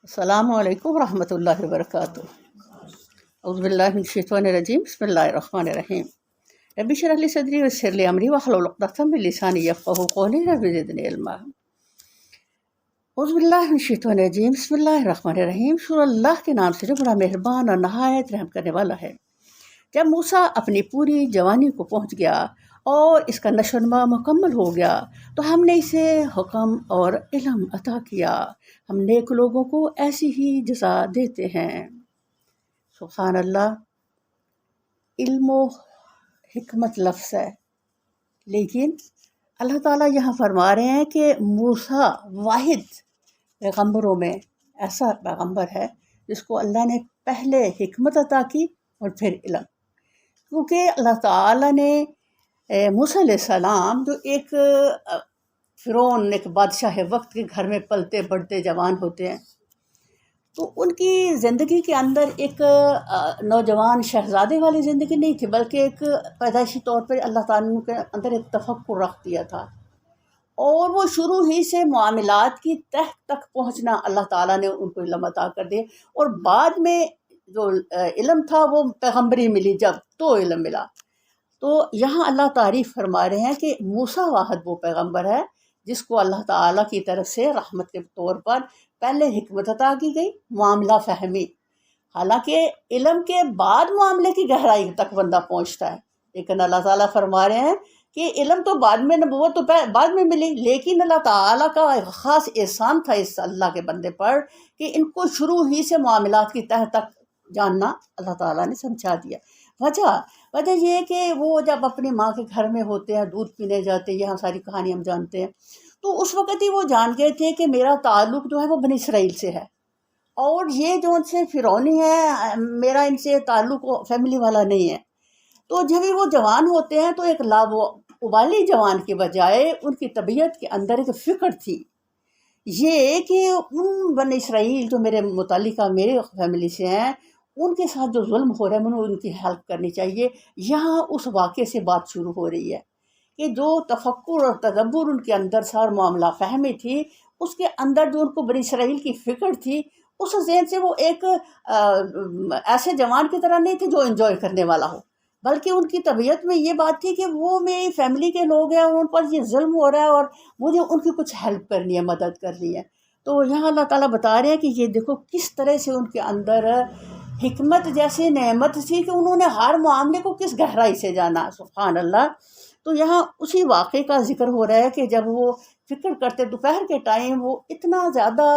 अस्सलामु अलैकुम रहमतुल्लाहि व बरकातुहू। औज़ु बिल्लाहि मिनश शैतानिर रजीम। बिस्मिल्लाहिर रहमानिर रहीम। रब्बि इश्रह ली सदरी वयस्सिर ली अमरी वहलुल उक़दतम मिन लिसानी यफ़क़हू क़ौली। रब्बि ज़िदनी इल्मा। औज़ु बिल्लाहि मिनश शैतानिर रजीम। बिस्मिल्लाहिर रहमानिर रहीम। शुरू अल्लाह के नाम से जो बड़ा मेहरबान और नहायत रहम करने वाला है। जब मूसा अपनी पूरी जवानी को पहुँच गया और इसका नशोनमा मुकम्मल हो गया तो हमने इसे हुक्म और इल्म अता किया। हम नेक लोगों को ऐसी ही जज़ा देते हैं। सुभान अल्लाह। इल्म हिकमत लफ्ज़ है, लेकिन अल्लाह ताला यहाँ फरमा रहे हैं कि मूसा वाहिद पैगम्बरों में ऐसा पैगम्बर है जिसको अल्लाह ने पहले हिकमत अता की और फिर इल्म। क्योंकि अल्लाह ताला ने मूसा अलैहिस्सलाम जो एक फ़िरौन एक बादशाह वक्त के घर में पलते बढ़ते जवान होते हैं, तो उनकी ज़िंदगी के अंदर एक नौजवान शहज़ादे वाली ज़िंदगी नहीं थी, बल्कि एक पैदाइशी तौर पर अल्लाह ताला ने उनके अंदर एक तफक्कुर रख दिया था और वो शुरू ही से मामलात की तह तक पहुँचना अल्लाह ताला ने उनको इल्म अता कर दिया। और बाद में जो इल्म था वो पैगम्बरी मिली जब, तो इल्म मिला। तो यहाँ अल्लाह तारीफ़ फरमा रहे हैं कि मूसा वाहिद वो पैगम्बर है जिसको अल्लाह ताला की तरफ से रहमत के तौर पर पहले हिकमत अता की गई, मामला फहमी। हालांकि इल्म के बाद मामले की गहराई तक बंदा पहुँचता है, लेकिन अल्लाह ताला फरमा रहे हैं कि इल्म तो बाद में, नबूवत तो बाद में मिली, लेकिन अल्लाह ताला का एक ख़ास एहसान था इस अल्लाह के बंदे पर कि इनको शुरू ही से मामलात की तह तक जानना अल्लाह ताला ने समझा दिया। वजह ये है कि वो जब अपनी माँ के घर में होते हैं, दूध पीने जाते हैं, यहाँ सारी कहानी हम जानते हैं, तो उस वक़्त ही वो जान गए थे कि मेरा ताल्लुक़ जो है वो बनी इसराइल से है और ये जो उनसे फ़िरौनी है, मेरा इनसे ताल्लुक़ फैमिली वाला नहीं है। तो जब भी वो जवान होते हैं तो एक लावाली जवान के बजाय उनकी तबीयत के अंदर एक फ़िक्र थी ये कि उन बनी इसराइल जो मेरे मुतालिका मेरे फैमिली से हैं, उनके साथ जो जुल्म हो रहा है मुझे उनकी हेल्प करनी चाहिए। यहाँ उस वाक़े से बात शुरू हो रही है कि जो तफक्कुर और तदब्बुर उनके अंदर था और मामला फहमी थी, उसके अंदर जो उनको बनी इसराइल की फ़िक्र थी, उस ज़हन से वो एक ऐसे जवान की तरह नहीं थे जो एंजॉय करने वाला हो, बल्कि उनकी तबीयत में ये बात थी कि वो मेरी फैमिली के लोग हैं और उन पर ये जुल्म हो रहा है और मुझे उनकी कुछ हेल्प करनी है, मदद करनी है। तो यहाँ अल्लाह ताला बता रहे हैं कि ये देखो किस तरह से उनके अंदर हिकमत जैसी नेमत थी कि उन्होंने हर मामले को किस गहराई से जाना। सुभान अल्लाह। तो यहाँ उसी वाक़े का जिक्र हो रहा है कि जब वो फ़िक्र करते दोपहर के टाइम, वो इतना ज़्यादा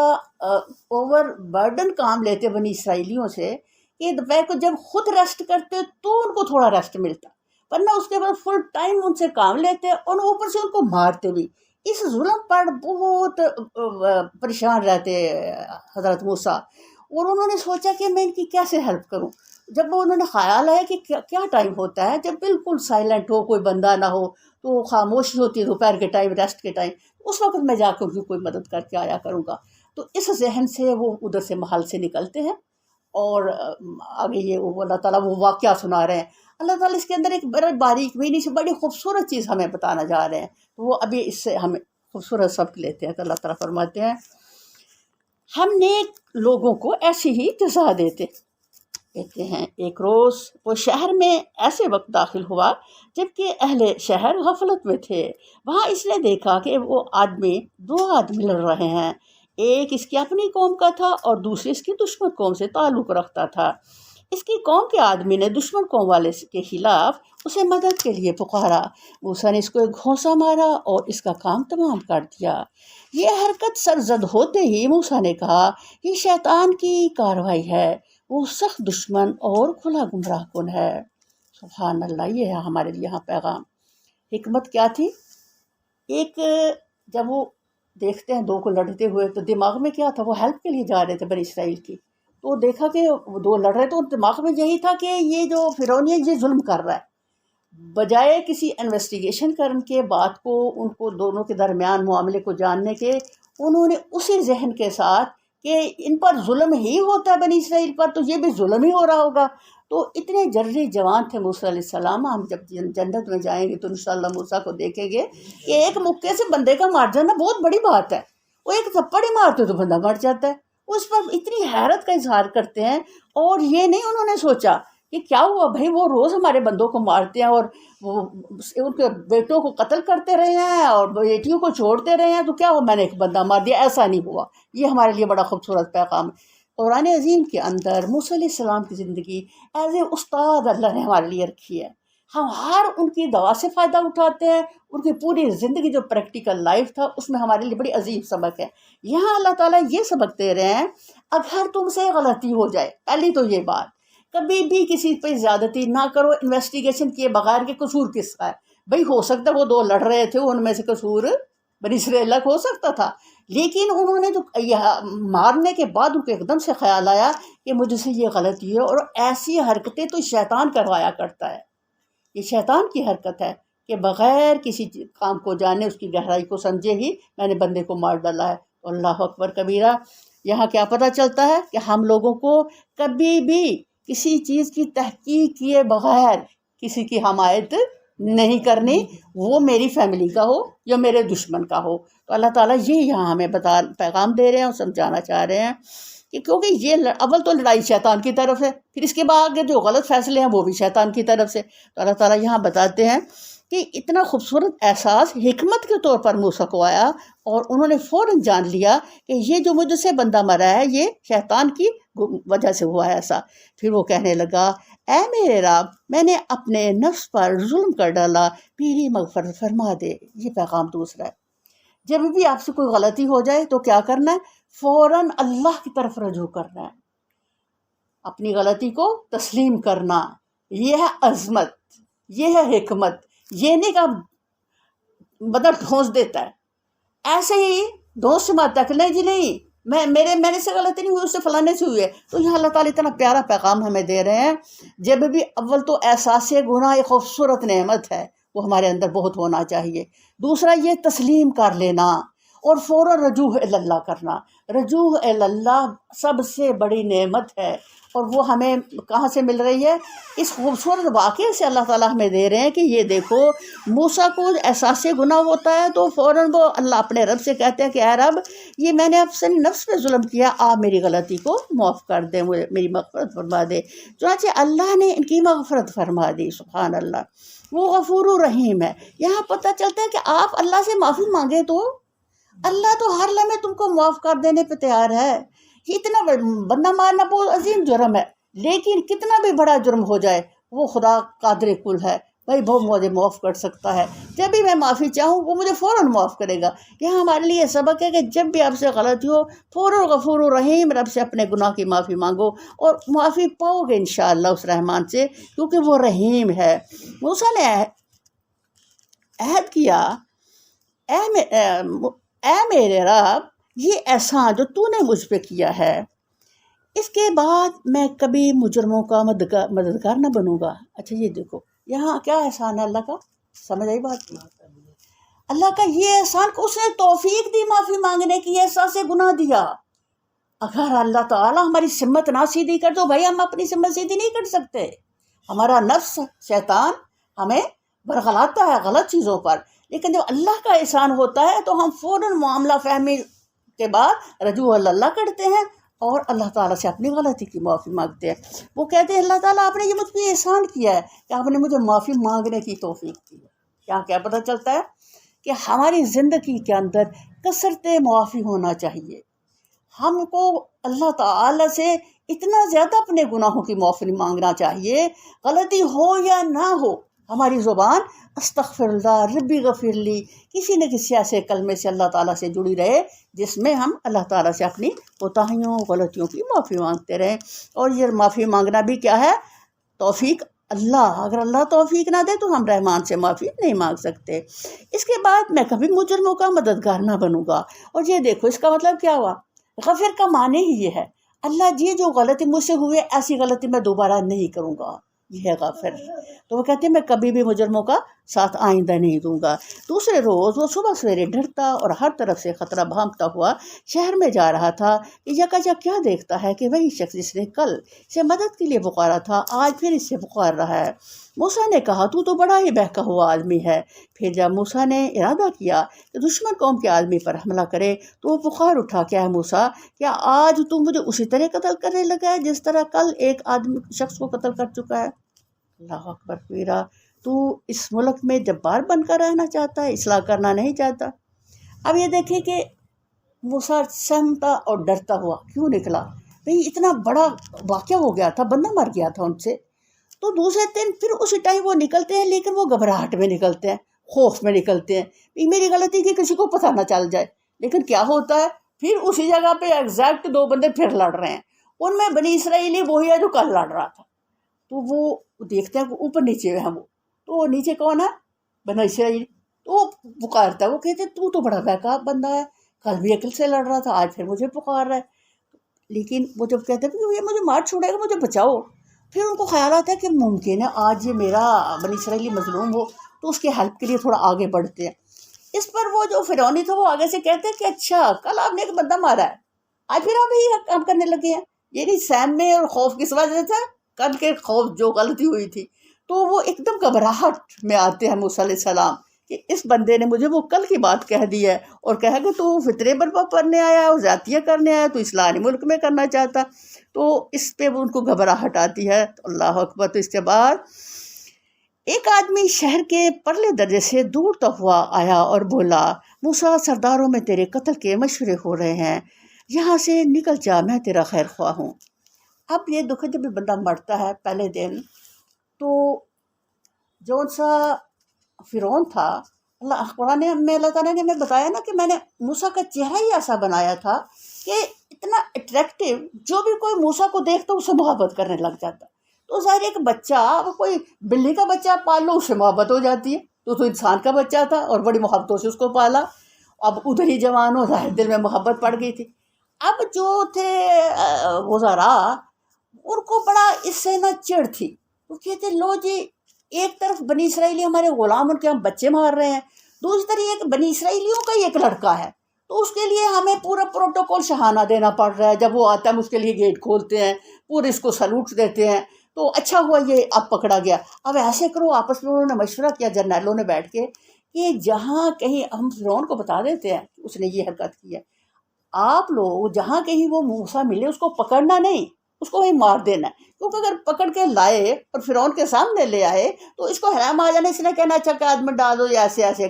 ओवर बर्डन काम लेते बनी इसराइलियों से कि दोपहर को जब खुद रेस्ट करते तो उनको थोड़ा रेस्ट मिलता, वरना उसके बाद फुल टाइम उनसे काम लेते और ऊपर से उनको मारते भी। इस जुल्म पर बहुत परेशान रहते हज़रत मूसा, और उन्होंने सोचा कि मैं इनकी कैसे हेल्प करूं। जब वो उन्होंने ख्याल आया कि क्या टाइम होता है जब बिल्कुल साइलेंट हो, कोई बंदा ना हो, तो खामोशी होती है दोपहर के टाइम, रेस्ट के टाइम, उस वक्त मैं जाकर उनकी कोई मदद करके आया करूँगा। तो इस जहन से वो उधर से महल से निकलते हैं और आगे ये वो अल्लाह ताला वो वाक़या सुना रहे हैं। अल्लाह ताला इसके अंदर एक बड़ा बारीक बीनी से बड़ी खूबसूरत चीज़ हमें बताना जा रहे हैं, तो वो अभी इससे हमें खूबसूरत सबक लेते हैं। तो अल्लाह ताला फरमाते हैं, हम नेक लोगों को ऐसी ही जज़ा देते। कहते हैं, एक रोज़ वो शहर में ऐसे वक्त दाखिल हुआ जबकि अहले शहर गफलत में थे। वहाँ इसने देखा कि वो आदमी, दो आदमी लड़ रहे हैं, एक इसकी अपनी कौम का था और दूसरे इसकी दुश्मन कौम से ताल्लुक़ रखता था। इसकी कौम के आदमी ने दुश्मन कौम वाले के खिलाफ उसे मदद के लिए पुकारा। मूसा ने इसको एक घोंसा मारा और इसका काम तमाम कर दिया। ये हरकत सरजद होते ही मूसा ने कहा, ये शैतान की कार्रवाई है, वो सख्त दुश्मन और खुला गुमराह कुन है। सुभान अल्लाह। ये है हमारे लिए यहाँ पैगाम। हिकमत क्या थी? एक जब वो देखते हैं दो को लड़ते हुए तो दिमाग में क्या था, वो हेल्प के लिए जा रहे थे बनी इसराइल की, तो देखा कि वो दो लड़ रहे, तो दिमाग में यही था कि ये जो फ़िरौनी है ये जुल्म कर रहा है। बजाय किसी इन्वेस्टिगेशन करने के बात को, उनको दोनों के दरमियान मामले को जानने के, उन्होंने उसी जहन के साथ कि इन पर जुल्म ही होता है बनी इसराइल पर, तो ये भी जुल्म ही हो रहा होगा। तो इतने जर्री जवान थे मूसा अलैहिस्सलाम। हम जब जन्नत में जाएंगे तो इंशाअल्लाह मूसा को देखेंगे कि एक मुक्के से बंदे का मार जाना बहुत बड़ी बात है। वो एक थप्पड़ ही मारते तो बंदा मर जाता है, اس پر اتنی حیرت کا اظہار کرتے ہیں، اور یہ نہیں انہوں نے سوچا کہ کیا ہوا بھائی، وہ روز ہمارے بندوں کو مارتے ہیں اور وہ ان کے بیٹوں کو قتل کرتے رہے ہیں اور بیٹیوں کو چھوڑتے رہے ہیں، تو کیا ہوا میں نے ایک بندہ مار دیا، ایسا نہیں ہوا۔ یہ ہمارے لیے بڑا خوبصورت پیغام ہے۔ قرآن عظیم کے اندر موسیٰ علیہ السلام کی زندگی ایز اے استاد اللہ نے ہمارے لیے رکھی ہے، ہم ہر ان کی دعا سے فائدہ اٹھاتے ہیں۔ ان کی پوری زندگی جو پریکٹیکل لائف تھا اس میں ہمارے لیے بڑی عظیم سبق ہے۔ یہاں اللہ تعالیٰ یہ سبق دے رہے ہیں، اگر تم سے غلطی ہو جائے، پہلی تو یہ بات، کبھی بھی کسی پہ زیادتی نہ کرو انویسٹیگیشن کیے بغیر کہ قصور کس کا ہے۔ بھائی ہو سکتا ہے وہ دو لڑ رہے تھے، ان میں سے قصور بنی اسرائیل کا ہو سکتا تھا، لیکن انہوں نے جو مارنے کے بعد ان کو ایک دم سے خیال آیا کہ مجھ سے یہ غلطی ہے، اور ایسی حرکتیں تو شیطان کروایا کرتا ہے۔ یہ شیطان کی حرکت ہے کہ بغیر کسی کام کو جانے، اس کی گہرائی کو سمجھے ہی میں نے بندے کو مار ڈالا ہے۔ اللہ اکبر کبیرہ۔ یہاں کیا پتہ چلتا ہے کہ ہم لوگوں کو کبھی بھی کسی چیز کی تحقیق کیے بغیر کسی کی حمایت نہیں کرنی، وہ میری فیملی کا ہو یا میرے دشمن کا ہو۔ تو اللہ تعالیٰ یہ یہاں ہمیں پیغام دے رہے ہیں اور سمجھانا چاہ رہے ہیں کہ کیونکہ یہ اول تو لڑائی شیطان کی طرف ہے، پھر اس کے بعد آگے جو غلط فیصلے ہیں وہ بھی شیطان کی طرف سے۔ تو اللہ تعالیٰ یہاں بتاتے ہیں کہ اتنا خوبصورت احساس حکمت کے طور پر موسیٰ کو آیا، اور انہوں نے فوراً جان لیا کہ یہ جو مجھ سے بندہ مرا ہے یہ شیطان کی وجہ سے ہوا ہے ایسا۔ پھر وہ کہنے لگا، اے میرے رب، میں نے اپنے نفس پر ظلم کر ڈالا، میری مغفرت فرما دے۔ یہ پیغام دوسرا ہے، جب بھی آپ سے کوئی غلطی ہو جائے تو کیا کرنا ہے؟ فوراً اللہ کی طرف رجوع کرنا ہے، اپنی غلطی کو تسلیم کرنا۔ یہ ہے عظمت، یہ ہے حکمت۔ یہ نہیں کہ بدل ٹھونس دیتا ہے ایسے ہی دوست سے مات تک، نہیں جی نہیں، میرے سے غلطی نہیں ہوئی، اس سے فلانے سے ہوئی ہے۔ تو یہ اللہ تعالیٰ اتنا پیارا پیغام ہمیں دے رہے ہیں، جب بھی اول تو احساس گناہ ایک خوبصورت نعمت ہے، وہ ہمارے اندر بہت ہونا چاہیے۔ دوسرا یہ تسلیم کر لینا اور فوراً رجوع اللہ کرنا۔ رجوع اللہ سب سے بڑی نعمت ہے، اور وہ ہمیں کہاں سے مل رہی ہے؟ اس خوبصورت واقعے سے اللہ تعالیٰ ہمیں دے رہے ہیں کہ یہ دیکھو، موسیٰ کو احساس گناہ ہوتا ہے تو فوراً وہ اللہ اپنے رب سے کہتے ہیں کہ اے رب، یہ میں نے اپنے نفس پہ ظلم کیا، آپ میری غلطی کو معاف کر دیں، میری مغفرت فرما دے۔ چنانچہ اللہ نے ان کی مغفرت فرما دی۔ سبحان اللہ، وہ غفور رحیم ہے۔ یہاں پتہ چلتا ہے کہ آپ اللہ سے معافی مانگے تو اللہ تو ہر لمحے تم کو معاف کر دینے پہ تیار ہے۔ یہ اتنا بندہ مارنا بہت عظیم جرم ہے، لیکن کتنا بھی بڑا جرم ہو جائے وہ خدا قادر کل ہے، بھائی وہ مجھے معاف کر سکتا ہے۔ جب بھی میں معافی چاہوں وہ مجھے فوراً معاف کرے گا۔ یہاں ہمارے لیے سبق ہے کہ جب بھی آپ سے غلطی ہو، فوراً غفور الرحیم رب سے اپنے گناہ کی معافی مانگو، اور معافی پاؤ گے انشاءاللہ اس رحمان سے، کیونکہ وہ رحیم ہے۔ موسیٰ نے عہد کیا، اے میرے رب، یہ احسان جو تو نے مجھ پہ کیا ہے، اس کے بعد میں کبھی مجرموں کا مددگار نہ بنوں گا۔ اچھا یہ دیکھو یہاں کیا احسان ہے اللہ کا، سمجھ آئی بات کی؟ اللہ کا یہ احسان کہ اس نے توفیق دی معافی مانگنے کی، احساس گناہ دیا۔ اگر اللہ تعالیٰ ہماری سمت نہ سیدھی کر تو بھائی ہم اپنی سمت سیدھی نہیں کر سکتے۔ ہمارا نفس شیطان ہمیں برغلاتا ہے غلط چیزوں پر، لیکن جب اللہ کا احسان ہوتا ہے تو ہم فوراً معاملہ فہمی کے بعد رجوع اللہ کرتے ہیں اور اللہ تعالیٰ سے اپنی غلطی کی معافی مانگتے ہیں۔ وہ کہتے ہیں اللہ تعالیٰ آپ نے یہ مجھ پہ احسان کیا ہے کہ آپ نے مجھے معافی مانگنے کی توفیق دی ہے۔ یہاں کیا پتہ چلتا ہے کہ ہماری زندگی کے اندر کثرت معافی ہونا چاہیے۔ ہم کو اللہ تعالیٰ سے اتنا زیادہ اپنے گناہوں کی معافی مانگنا چاہیے، غلطی ہو یا نہ ہو ہماری زبان استغفر اللہ، ربی غفر لی، کسی نہ کسی ایسے کلمے سے اللہ تعالیٰ سے جڑی رہے جس میں ہم اللہ تعالیٰ سے اپنی کوتاہیوں غلطیوں کی معافی مانگتے رہیں۔ اور یہ معافی مانگنا بھی کیا ہے؟ توفیق اللہ، اگر اللہ توفیق نہ دے تو ہم رحمان سے معافی نہیں مانگ سکتے۔ اس کے بعد میں کبھی مجرموں کا مددگار نہ بنوں گا۔ اور یہ دیکھو اس کا مطلب کیا ہوا؟ غفر کا معنی ہی یہ ہے، اللہ جی جو غلطی مجھ سے ہوئے ایسی غلطی میں دوبارہ نہیں کروں گا، یہ ہے غافر۔ تو وہ کہتے ہیں میں کبھی بھی مجرموں کا साथ आइंदा नहीं दूंगा। दूसरे रोज़ वो सुबह सवेरे डरता और हर तरफ से ख़तरा भांपता हुआ शहर में जा रहा था कि यकायक क्या देखता है कि वही शख्स जिसने कल इसे मदद के लिए पुकारा था आज फिर इससे पुकार रहा है। मूसा ने कहा, तू तो बड़ा ही बहका हुआ आदमी है। फिर जब मूसा ने इरादा किया कि दुश्मन कौम के आदमी पर हमला करे तो वो पुकार उठा, क्या है मूसा, क्या आज तू मुझे उसी तरह कत्ल करने लगा है जिस तरह कल एक आदमी शख्स को कत्ल कर चुका है? अल्लाह अकबर कबीरा। तू इस मुल्क में जब्बार बनकर रहना चाहता है, इस्लाह करना नहीं चाहता। अब ये देखें कि मूसा सहमता और डरता हुआ क्यों निकला। भाई इतना बड़ा वाक़या हो गया था, बंदा मर गया था उनसे। तो दूसरे दिन फिर उसी टाइम वो निकलते हैं, लेकिन वो घबराहट में निकलते हैं, खौफ में निकलते हैं कि मेरी गलती कि किसी को पता ना चल जाए। लेकिन क्या होता है, फिर उसी जगह पे एग्जैक्ट दो बंदे फिर लड़ रहे हैं। उनमें बनी इसराइली वही है जो कल लड़ रहा था। तो वो देखते हैं ऊपर नीचे है वो, तो वो नीचे कौन है, बनी इसराइली। तो वो पुकारता है, वो कहते तू तो बड़ा बेकार बंदा है, कल भी अकल से लड़ रहा था आज फिर मुझे पुकार रहा है। लेकिन वो जब कहते हैं कि ये मुझे मार छोड़ेगा, मुझे बचाओ, फिर उनको ख्याल आता है कि मुमकिन है आज ये मेरा बनी इसराइली मजलूम हो, तो उसके हेल्प के लिए थोड़ा आगे बढ़ते हैं। इस पर वो जो फिरौनी था वो आगे से कहते हैं कि अच्छा कल आपने एक बंदा मारा है, आज फिर आप यही काम करने लगे हैं। ये नहीं सहम में और खौफ किस वजह से, कल के खौफ जो गलती हुई थी। तो वो एकदम घबराहट में आते हैं मूसा अलैहिस्सलाम कि इस बंदे ने मुझे वो कल की बात कह दी है और कहा कि तू फितरे बर्पा करने आया और ज़ातियाँ करने आया, तो इस्लाही मुल्क में करना चाहता। तो इस पे उनको घबराहट आती है। तो अल्लाह अकबर। तो इसके बाद एक आदमी शहर के परले दर्जे से दौड़ता हुआ आया और बोला, मूसा सरदारों में तेरे कत्ल के मशवरे हो रहे हैं, यहाँ से निकल जा, मैं तेरा खैर ख्वाह हूँ। अब ये दुख जब भी बंदा मरता है पहले दिन, तो जो सा फिरौन था, कुरान में अल्लाह ताला ने हमें बताया ना कि मैंने मूसा का चेहरा ही ऐसा बनाया था कि इतना अट्रैक्टिव, जो भी कोई मूसा को देखता उससे मोहब्बत करने लग जाता। तो ज़ाहिर एक बच्चा, कोई बिल्ली का बच्चा पाल लो उससे मोहब्बत हो जाती है, तो इंसान का बच्चा था और बड़ी मोहब्बतों से उसको पाला। अब उधर ही जवान हो, ज़ाहिर दिल में मोहब्बत पड़ गई थी। अब जो थे वज़रा, उनको बड़ा इससे ना चिढ़ थी। वो कहते लो जी, एक तरफ बनी इसराइली हमारे गुलाम, उनके हम बच्चे मार रहे हैं, दूसरी तरफ एक बनी इसराइलियों का ही एक लड़का है, तो उसके लिए हमें पूरा प्रोटोकॉल शहाना देना पड़ रहा है। जब वो आता है उसके लिए गेट खोलते हैं, पूरे इसको सलूट देते हैं। तो अच्छा हुआ ये अब पकड़ा गया। अब ऐसे करो, आपस में उन्होंने मशवरा किया जर्नैलों ने बैठ के कि जहाँ कहीं हम फिरौन को बता देते हैं उसने ये हरकत की है, आप लोग जहाँ कहीं वो मूसा मिले उसको पकड़ना नहीं, उसको वहीं मार देना है। क्योंकि अगर पकड़ के लाए और फिरौन के सामने ले आए तो इसको हैराम आ जाना, इसने कहना अच्छा कि आदमी डाल दो या ऐसे ऐसे।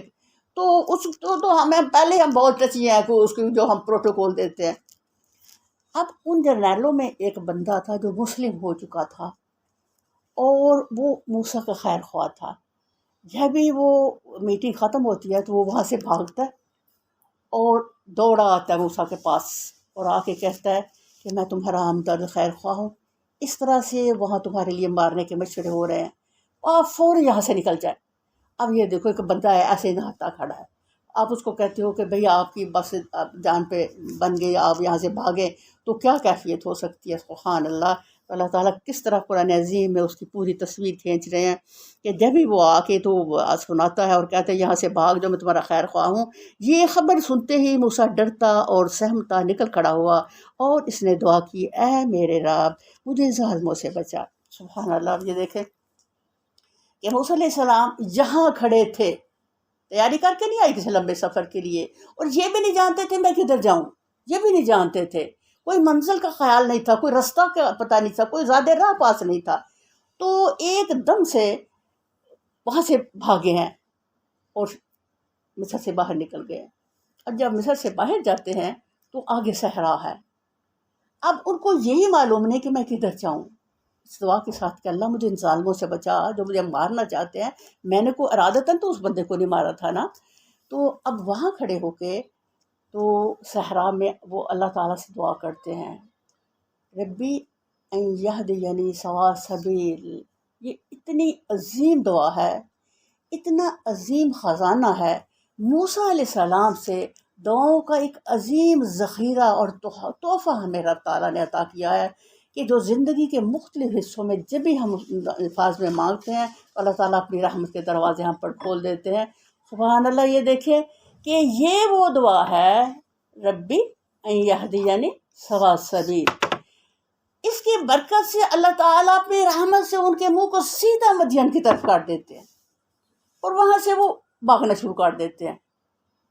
तो तो हमें पहले हम बहुत टची हैं कि उसकी जो हम प्रोटोकॉल देते हैं। अब उन जर्नैलों में एक बंदा था जो मुस्लिम हो चुका था और वो मूसा का खैर ख्वाह था। जब भी वो मीटिंग ख़त्म होती है तो वो वहाँ से भागता है और दौड़ा आता है मूसा के पास और आके कहता है कि मैं तुम्हारा हमदर्द खैर ख्वाह हूँ, इस तरह से वहाँ तुम्हारे लिए मारने के मशवरे हो रहे हैं, आप फ़ौरन यहाँ से निकल जाए। अब ये देखो एक बंदा है ऐसे नहाता खड़ा है, आप उसको कहते हो कि भैया आपकी बस जान पे बन गई, आप यहाँ से भागें, तो क्या कैफियत हो सकती है। सुभान अल्लाह। अल्लाह ताला किस तरह कुरान अज़ीम में उसकी पूरी तस्वीर खींच रहे हैं कि जब भी वो आके तो सुनाता है और कहता है यहाँ से भाग जो, मैं तुम्हारा खैर ख्वाह हूँ। ये खबर सुनते ही मूसा डरता और सहमता निकल खड़ा हुआ और इसने दुआ की, ऐ मेरे रब मुझे ज़ालिमों से बचा। सुभान अल्लाह। ये देखें कि मूसा अलैहिस्सलाम यहाँ खड़े थे, तैयारी करके नहीं आई किसी लंबे सफ़र के लिए, और ये भी नहीं जानते थे मैं किधर जाऊँ, ये भी नहीं जानते थे, कोई मंजिल का ख्याल नहीं था, कोई रास्ता का पता नहीं था, कोई ज़्यादा राह पास नहीं था। तो एकदम से वहाँ से भागे हैं और मिस्र से बाहर निकल गए। और जब मिस्र से बाहर जाते हैं तो आगे सहरा है। अब उनको यही मालूम नहीं कि मैं किधर जाऊँ। इस दुआ के साथ कि अल्लाह मुझे इन ज़ालिमों से बचा जो मुझे मारना चाहते हैं। मैंने को इरादतन तो उस बंदे को नहीं मारा था ना। तो अब वहाँ खड़े होके तो सहरा में वो अल्लाह ताला से दुआ करते हैं, रब्बी अन यहदियनी सवा सबील। ये इतनी अजीम दुआ है, इतना अजीम ख़जाना है। मूसा अलैहिस्सलाम से दुआओं का एक अजीम ज़ख़ीरा और तोहफ़ा हमें रब ताला ने अता किया है کہ جو زندگی کے مختلف حصوں میں جب بھی ہم الفاظ میں مانگتے ہیں تو اللہ تعالیٰ اپنی رحمت کے دروازے ہم پر کھول دیتے ہیں۔ سبحان اللہ، یہ دیکھیں کہ یہ وہ دعا ہے، ربی ان یہدینی سواء السبیل، اس کی برکت سے اللہ تعالیٰ اپنی رحمت سے ان کے منہ کو سیدھا مدین کی طرف کر دیتے ہیں، اور وہاں سے وہ بھاگنا شروع کر دیتے ہیں،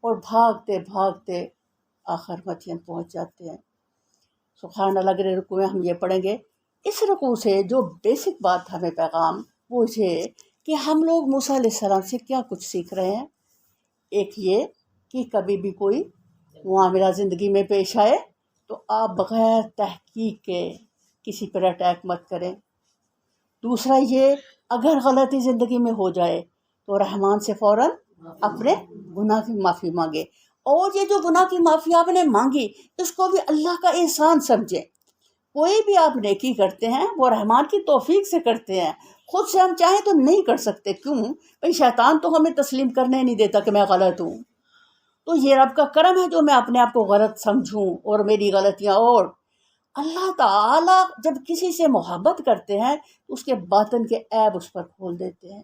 اور بھاگتے بھاگتے آخر مدین پہنچ جاتے ہیں۔ سبحان اللہ، اگر رکوع میں ہم یہ پڑھیں گے، اس رکوع سے جو بیسک بات ہمیں پیغام وہ یہ کہ ہم لوگ موسیٰ علیہ السلام سے کیا کچھ سیکھ رہے ہیں۔ ایک یہ کہ کبھی بھی کوئی معاملہ زندگی میں پیش آئے تو آپ بغیر تحقیق کے کسی پر اٹیک مت کریں۔ دوسرا یہ، اگر غلطی زندگی میں ہو جائے تو رحمان سے فوراً اپنے گناہ کی معافی مانگے، اور یہ جو گناہ کی معافی آپ نے مانگی اس کو بھی اللہ کا احسان سمجھیں۔ کوئی بھی آپ نیکی کرتے ہیں وہ رحمان کی توفیق سے کرتے ہیں، خود سے ہم چاہیں تو نہیں کر سکتے۔ کیوں؟ بھئی شیطان تو ہمیں تسلیم کرنے نہیں دیتا کہ میں غلط ہوں، تو یہ رب کا کرم ہے جو میں اپنے آپ کو غلط سمجھوں اور میری غلطیاں۔ اور اللہ تعالیٰ جب کسی سے محبت کرتے ہیں تو اس کے باطن کے عیب اس پر کھول دیتے ہیں۔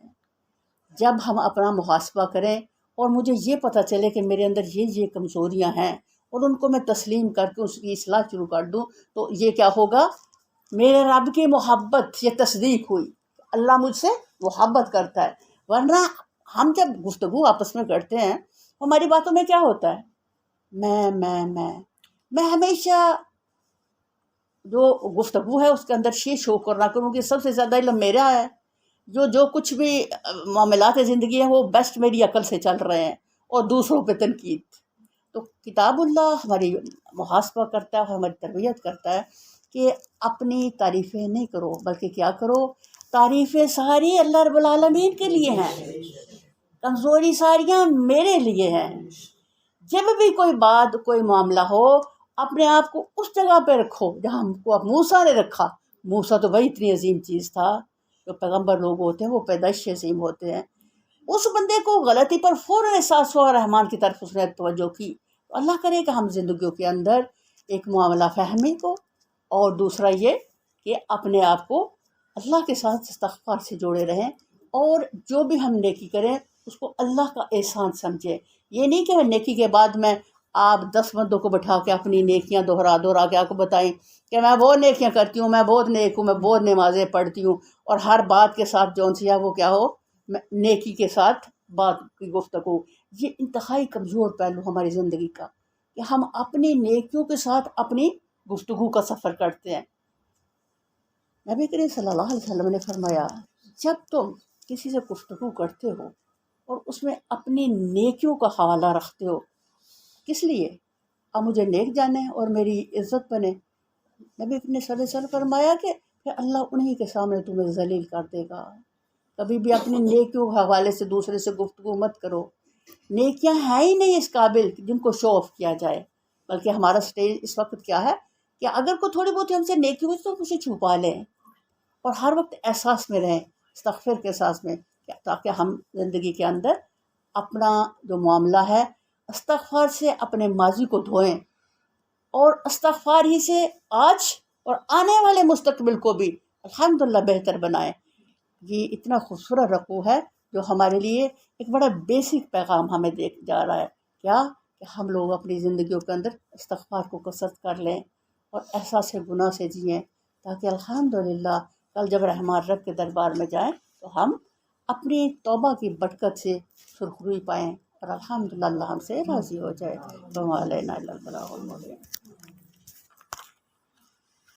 جب ہم اپنا محاسبہ کریں اور مجھے یہ پتہ چلے کہ میرے اندر یہ کمزوریاں ہیں اور ان کو میں تسلیم کر کے اس کی اصلاح شروع کر دوں، تو یہ کیا ہوگا؟ میرے رب کی محبت یہ تصدیق ہوئی، اللہ مجھ سے محبت کرتا ہے۔ ورنہ ہم جب گفتگو آپس میں کرتے ہیں ہماری باتوں میں کیا ہوتا ہے؟ میں ہمیشہ جو گفتگو ہے اس کے اندر یہ شو کرنا کروں کہ سب سے زیادہ علم میرا ہے، جو کچھ بھی معاملات زندگی ہیں وہ بیسٹ میری عقل سے چل رہے ہیں، اور دوسروں پہ تنقید۔ تو کتاب اللہ ہماری محاسبہ کرتا ہے، ہماری تربیت کرتا ہے کہ اپنی تعریفیں نہیں کرو، بلکہ کیا کرو؟ تعریفیں ساری اللہ رب العالمین کے لیے ہیں، کمزوری ساریاں میرے لیے ہیں۔ جب بھی کوئی بات کوئی معاملہ ہو اپنے آپ کو اس جگہ پہ رکھو جہاں ہم کو موسیٰ نے رکھا۔ موسیٰ تو وہی اتنی عظیم چیز تھا، جو پیغمبر لوگ ہوتے ہیں وہ پیدائش سے عظیم ہوتے ہیں۔ اس بندے کو غلطی پر فوراً احساس ہوا، رحمان کی طرف اس نے توجہ کی۔ تو اللہ کرے کہ ہم زندگیوں کے اندر ایک معاملہ فہمی کو، اور دوسرا یہ کہ اپنے آپ کو اللہ کے ساتھ استغفار سے جوڑے رہیں، اور جو بھی ہم نیکی کریں اس کو اللہ کا احسان سمجھیں۔ یہ نہیں کہ نیکی کے بعد میں آپ 10 بندوں کو بٹھا کے اپنی نیکیاں دہرا کے آپ کو بتائیں کہ میں وہ نیکیاں کرتی ہوں، میں بہت نیک ہوں، میں بہت نمازیں پڑھتی ہوں، اور ہر بات کے ساتھ جون سی ہے وہ کیا ہو؟ نیکی کے ساتھ بات کی گفتگو۔ یہ انتہائی کمزور پہلو ہماری زندگی کا کہ ہم اپنی نیکیوں کے ساتھ اپنی گفتگو کا سفر کرتے ہیں۔ نبی کریم صلی اللہ علیہ وسلم نے فرمایا، جب تم کسی سے گفتگو کرتے ہو اور اس میں اپنی نیکیوں کا حوالہ رکھتے ہو، کس لیے؟ اب مجھے نیک جانے اور میری عزت بنے۔ نبی صلی اللہ علیہ وسلم فرمایا کہ اللہ انہی کے سامنے تمہیں ذلیل کر دے گا۔ کبھی بھی اپنی نیکیوں کے حوالے سے دوسرے سے گفتگو مت کرو۔ نیکیاں ہیں ہی نہیں اس قابل جن کو شو آف کیا جائے، بلکہ ہمارا سٹیج اس وقت کیا ہے کہ اگر کوئی تھوڑی بہت ہم سے نیکی ہوئی تو اسے چھپا لیں، اور ہر وقت احساس میں رہیں، استغفار کے احساس میں، تاکہ ہم زندگی کے اندر اپنا جو معاملہ ہے استغفار سے اپنے ماضی کو دھوئیں، اور استغفار ہی سے آج اور آنے والے مستقبل کو بھی الحمدللہ بہتر بنائیں۔ یہ اتنا خوبصورت رکوع ہے جو ہمارے لیے ایک بڑا بیسک پیغام ہمیں دے جا رہا ہے، کیا کہ ہم لوگ اپنی زندگیوں کے اندر استغفار کو کثرت کر لیں اور احساس گناہ سے جئیں، تاکہ الحمدللہ کل جب رحمان رب کے دربار میں جائیں تو ہم اپنی توبہ کی برکت سے سرخروئی پائیں، اور الحمدللہ اللہ ہم سے راضی ہو جائے۔ وما علینا الا البلاغ المبین۔